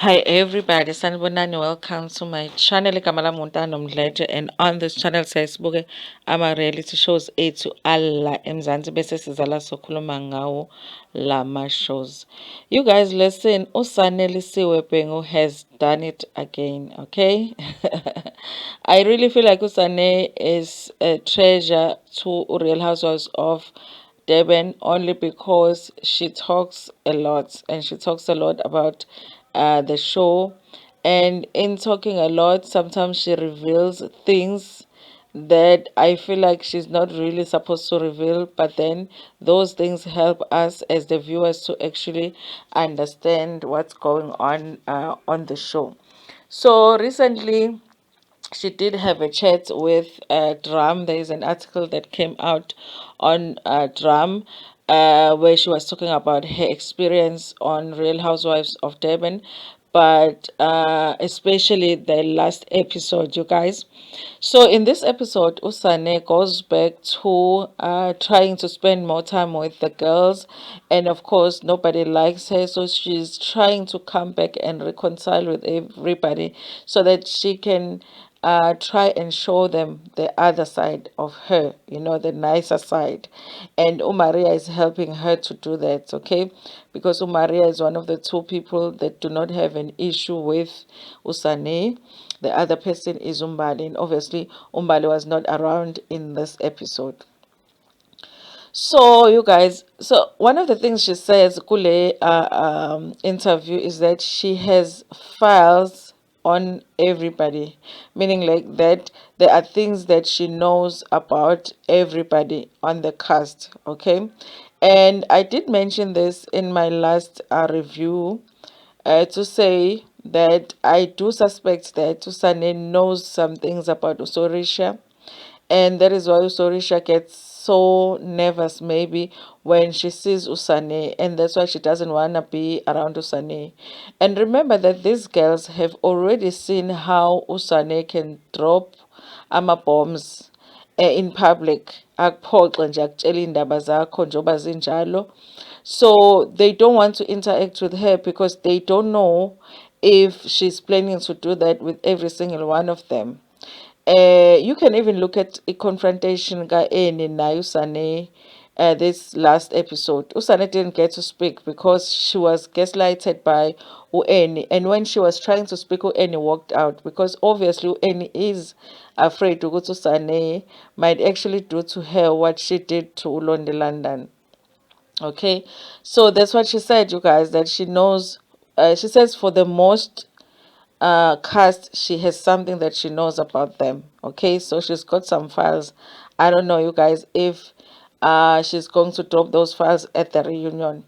Hi everybody, sanibonani, welcome to my channel igama lami Ntando Mdletshe, and on this channel siyazibuke ama-reality shows ethu alla eMzansi bese siza la sokhuluma ngawo lama shows. You guys listen, uSane Lisiwe Bhengu has done it again, okay? I really feel like Usane is a treasure to Real Housewives of Durban only because she talks a lot, and she talks a lot about the show. And in talking a lot, sometimes she reveals things that I feel like she's not really supposed to reveal, but then those things help us as the viewers to actually understand what's going on the show. So recently, she did have a chat with Drum. There is an article that came out on Drum where she was talking about her experience on Real Housewives of Durban, but especially the last episode, you guys. So in this episode, Usane goes back to trying to spend more time with the girls, and of course, nobody likes her, so she's trying to come back and reconcile with everybody so that she can try and show them the other side of her, the nicer side. And Umaria is helping her to do that, okay? Because Umaria is one of the two people that do not have an issue with Usane. The other person is Umbali, and obviously Umbali was not around in this episode. So you guys, so one of the things she says kule interview is that she has files on everybody, meaning like that there are things that she knows about everybody on the cast, okay? And I did mention this in my last review to say that I do suspect that Usane knows some things about Usorisha, and that is why Usorisha gets so nervous maybe when she sees Usane, and that's why she doesn't want to be around Usane. And remember that these girls have already seen how Usane can drop ama-bombs in public, akuphoxe nje akutshela iy'ndaba zakho njengoba zinjalo. So they don't want to interact with her because they don't know if she's planning to do that with every single one of them. You can even look at a confrontation ka-Eni naye Usane this last episode. Usane didn't get to speak because she was gaslighted by Eni. And when she was trying to speak, Eni walked out because obviously Eni is afraid ukuthi Usane might actually do to her what she did to Ulondi London. Okay, so that's what she said, you guys, that she knows. She says for the most cast, she has something that she knows about them. Okay, so she's got some files. I don't know, you guys, if she's going to drop those files at the reunion,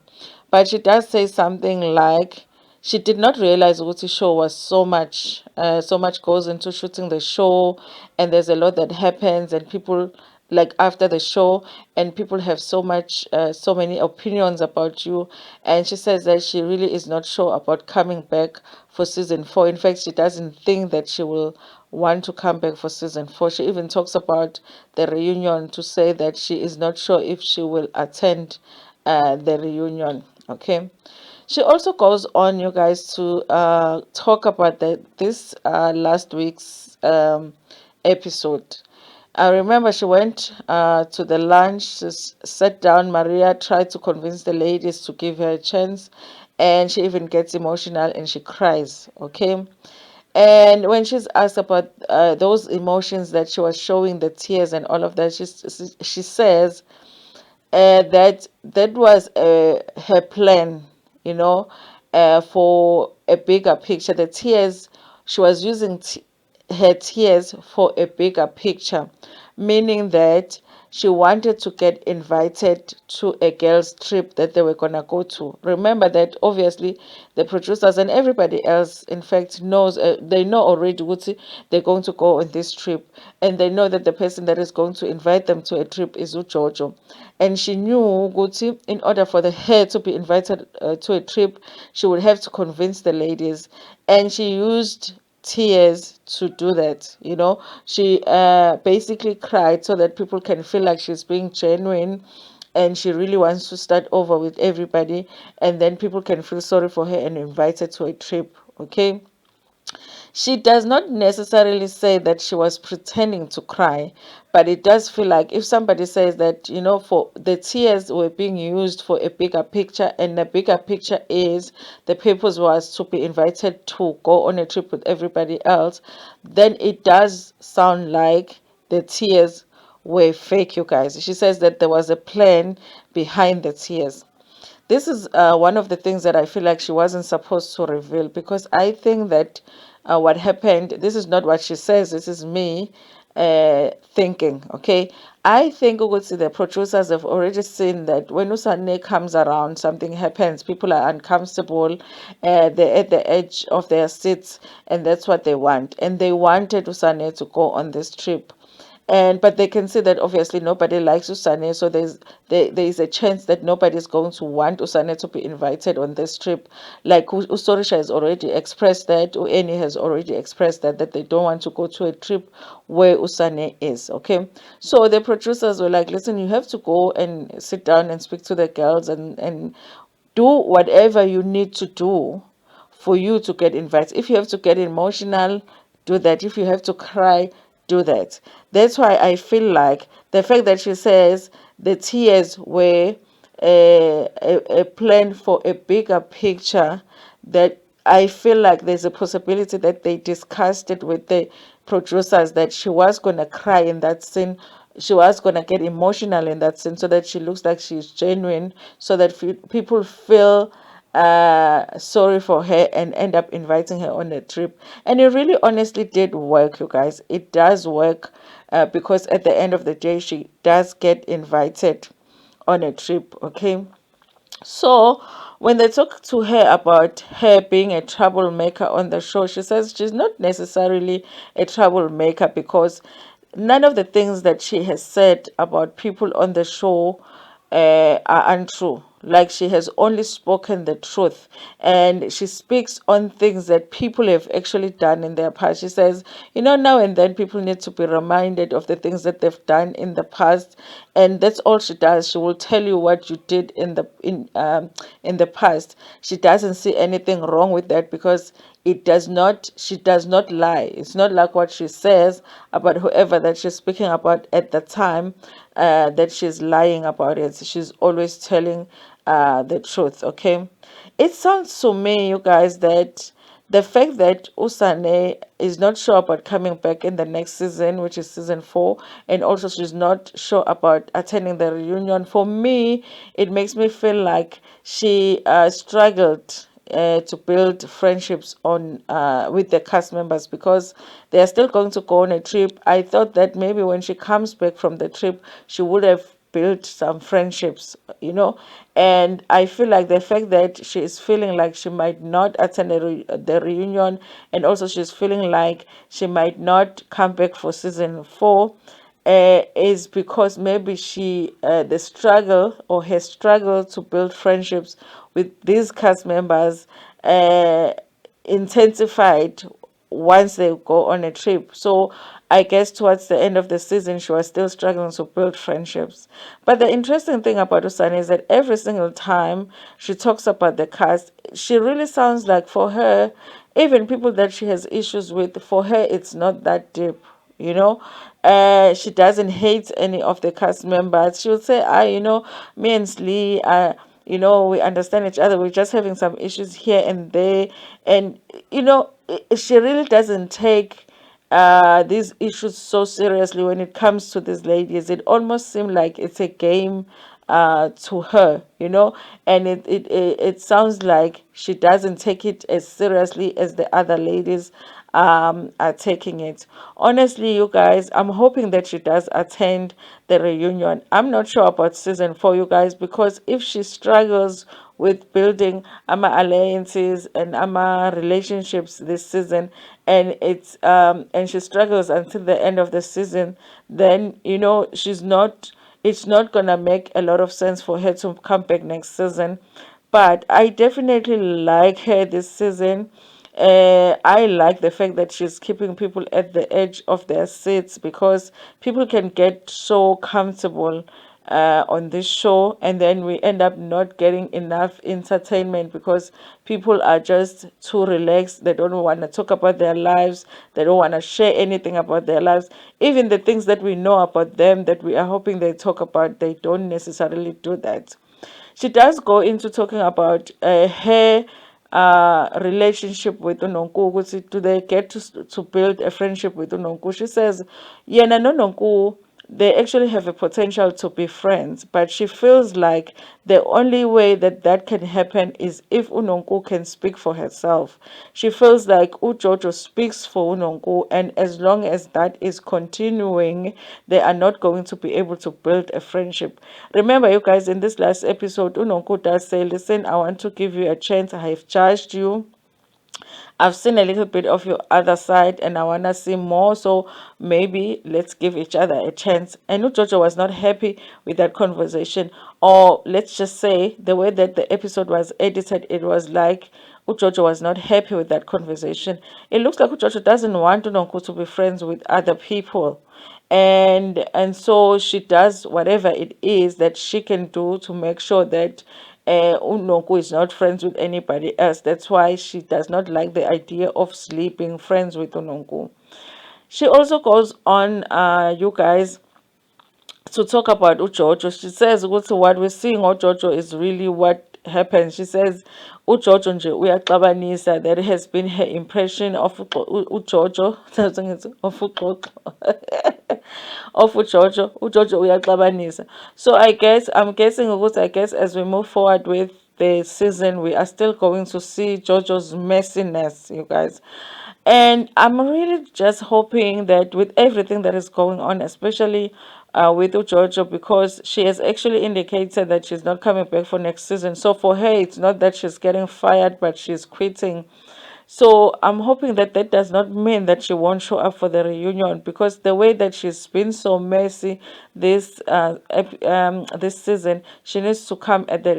but she does say something like she did not realize Uti show was so much goes into shooting the show, and there's a lot that happens, and people like after the show, and people have so many opinions about you. And she says that she really is not sure about coming back for season 4. In fact, she doesn't think that she will want to come back for season 4. She even talks about the reunion to say that she is not sure if she will attend the reunion. Okay, she also goes on, you guys, to talk about this last week's episode. I remember she went to the lunch, sat down. Maria tried to convince the ladies to give her a chance, and she even gets emotional and she cries. Okay. And when she's asked about those emotions that she was showing, the tears and all of that, she says that was her plan, you know, for a bigger picture. The tears, she was using her tears for a bigger picture, meaning that she wanted to get invited to a girls' trip that they were gonna go to. Remember that obviously the producers and everybody else, in fact, knows they know already what they're going to go on this trip, and they know that the person that is going to invite them to a trip is JoJo. And she knew Guti, in order for the her to be invited to a trip, she would have to convince the ladies, and she used tears to do that. She basically cried so that people can feel like she's being genuine, and she really wants to start over with everybody, and then people can feel sorry for her and invite her to a trip. Okay, she does not necessarily say that she was pretending to cry, but it does feel like if somebody says that, for the tears were being used for a bigger picture, and the bigger picture is the purpose was to be invited to go on a trip with everybody else, then it does sound like the tears were fake, you guys. She says that there was a plan behind the tears. This is one of the things that I feel like she wasn't supposed to reveal, because I think that what happened, this is not what she says, this is me thinking, okay? I think Ukuthi, the producers have already seen that when Usane comes around, something happens, people are uncomfortable, they're at the edge of their seats, and that's what they want. And they wanted Usane to go on this trip, but they can see that obviously nobody likes Usane, so there is a chance that nobody is going to want Usane to be invited on this trip. Like Usorisha has already expressed that, Eni has already expressed that they don't want to go to a trip where Usane is. Okay, so the producers were like, listen, you have to go and sit down and speak to the girls, and do whatever you need to do for you to get invited. If you have to get emotional, do that. If you have to cry, do that. That's why I feel like the fact that she says the tears were a plan for a bigger picture, that I feel like there's a possibility that they discussed it with the producers, that she was going to cry in that scene, she was going to get emotional in that scene, so that she looks like she's genuine, so that people feel sorry for her and end up inviting her on a trip. And it really honestly did work, you guys. It does work, because at the end of the day, she does get invited on a trip. Okay, so when they talk to her about her being a troublemaker on the show, she says she's not necessarily a troublemaker, because none of the things that she has said about people on the show are untrue. Like, she has only spoken the truth, and she speaks on things that people have actually done in their past. She says, now and then people need to be reminded of the things that they've done in the past, and that's all she does. She will tell you what you did in the past. She doesn't see anything wrong with that, because she does not lie. It's not like what she says about whoever that she's speaking about at the time, that she's lying about it. She's always telling the truth. Okay, it sounds to me, you guys, that the fact that Usane is not sure about coming back in the next season, which is season 4, and also she's not sure about attending the reunion, for me, it makes me feel like she struggled to build friendships on with the cast members, because they are still going to go on a trip. I thought that maybe when she comes back from the trip, she would have built some friendships, and I feel like the fact that she is feeling like she might not attend the reunion, and also she's feeling like she might not come back for season 4, is because maybe the struggle, or her struggle to build friendships with these cast members, intensified once they go on a trip. So I guess towards the end of the season, she was still struggling to build friendships. But the interesting thing about Usani is that every single time she talks about the cast, she really sounds like, for her, even people that she has issues with, for her, it's not that deep. She doesn't hate any of the cast members. She would say, me and Slee, we understand each other, we're just having some issues here and there. And she really doesn't take these issues so seriously when it comes to these ladies. It almost seems like it's a game to her, and it sounds like she doesn't take it as seriously as the other ladies are taking it. Honestly, you guys, I'm hoping that she does attend the reunion. I'm not sure about season 4, you guys, because if she struggles with building ama alliances and ama relationships this season, and she struggles until the end of the season, then it's not gonna make a lot of sense for her to come back next season. But I definitely like her this season. I like the fact that she's keeping people at the edge of their seats, because people can get so comfortable on this show, and then we end up not getting enough entertainment because people are just too relaxed. They don't want to talk about their lives, they don't want to share anything about their lives. Even the things that we know about them that we are hoping they talk about, they don't necessarily do that. She does go into talking about her relationship with Unonku. Ukuthi do they get to build a friendship with Unonku? She says, Yena no Nonku, they actually have a potential to be friends, but she feels like the only way that that can happen is if Unonku can speak for herself. She feels like Ujojo speaks for Unonku, and as long as that is continuing, they are not going to be able to build a friendship. Remember, you guys, in this last episode, Unonku does say, listen, I want to give you a chance. I have charged you. I've seen a little bit of your other side and I want to see more. So maybe let's give each other a chance. I know Jojo was not happy with that conversation. Or let's just say the way that the episode was edited, it was like Ujojo was not happy with that conversation. It looks like Ujojo doesn't want Unonku to be friends with other people. And so she does whatever it is that she can do to make sure that Unonku is not friends with anybody else. That's why she does not like the idea of sleeping friends with Unonku. She also goes on, you guys, to talk about uJoJo. She says ukuthi what we're seeing uJoJo is really what happens. She says uJoJo nje uyaxabanisa. That has been her impression of uJoJo. Of uXoxo. Of uJoJo. uJoJo uyaxabanisa. So I'm guessing ukuthi I guess as we move forward with the season, we are still going to see JoJo's messiness, you guys. And I'm really just hoping that with everything that is going on, especially with Jojo, because she has actually indicated that she's not coming back for next season. So for her, it's not that she's getting fired, but she's quitting. So I'm hoping that that does not mean that she won't show up for the reunion, because the way that she's been so messy this season, she needs to come at the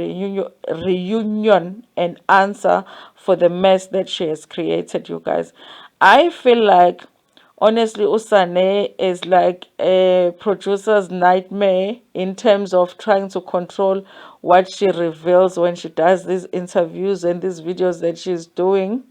reunion and answer for the mess that she has created, you guys. I feel like honestly Usane is like a producer's nightmare in terms of trying to control what she reveals when she does these interviews and these videos that she's doing.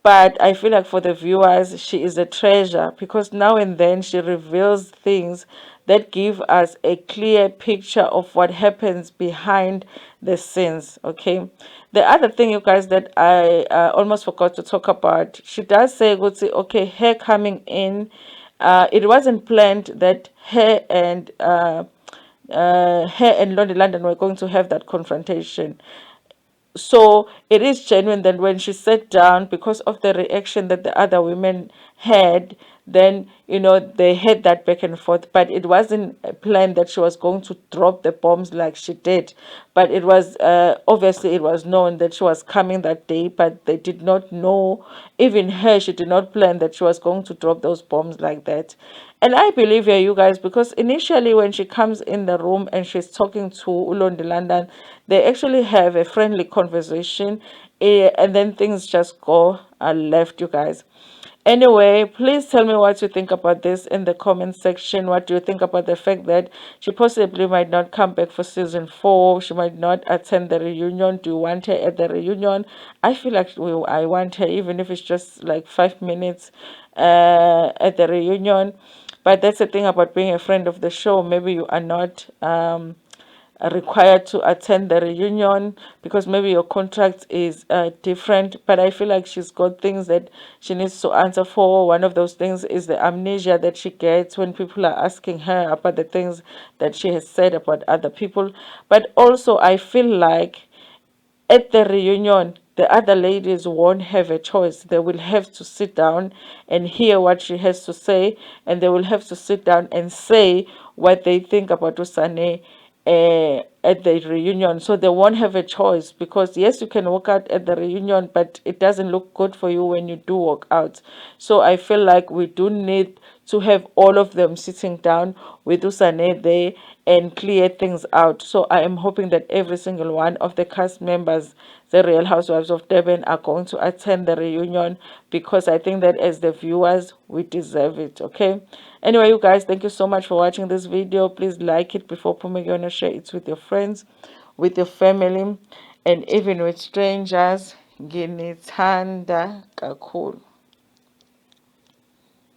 But I feel like for the viewers, she is a treasure because now and then she reveals things that give us a clear picture of what happens behind the scenes. Okay. The other thing, you guys, that I almost forgot to talk about, she does say, okay, her coming in, it wasn't planned that her and Lonely London were going to have that confrontation. So it is genuine that when she sat down, because of the reaction that the other women had, then they had that back and forth. But it wasn't a plan that she was going to drop the bombs like she did. But it was obviously it was known that she was coming that day, but they did not know. Even her, she did not plan that she was going to drop those bombs like that. And I believe her, you guys, because initially when she comes in the room and she's talking to Ulondi London, they actually have a friendly conversation, and then things just go left, you guys. Anyway, please tell me what you think about this in the comment section. What do you think about the fact that she possibly might not come back for season 4? She might not attend the reunion. Do you want her at the reunion? I feel like I want her, even if it's just like 5 minutes at the reunion. But that's the thing about being a friend of the show. Maybe you are not required to attend the reunion because maybe your contract is different. But I feel like she's got things that she needs to answer for. One of those things is the amnesia that she gets when people are asking her about the things that she has said about other people. But also, I feel like at the reunion, the other ladies won't have a choice. They will have to sit down and hear what she has to say, and they will have to sit down and say what they think about Usane at the reunion. So they won't have a choice because, yes, you can walk out at the reunion, but it doesn't look good for you when you do walk out. So I feel like we do need to have all of them sitting down with Usane there and clear things out. So I am hoping that every single one of the cast members, the Real Housewives of Durban, are going to attend the reunion, because I think that as the viewers, we deserve it. Okay. Anyway, you guys, thank you so much for watching this video. Please like it before Pumegona, share it with your friends, with your family, and even with strangers. Nginithanda kakhulu.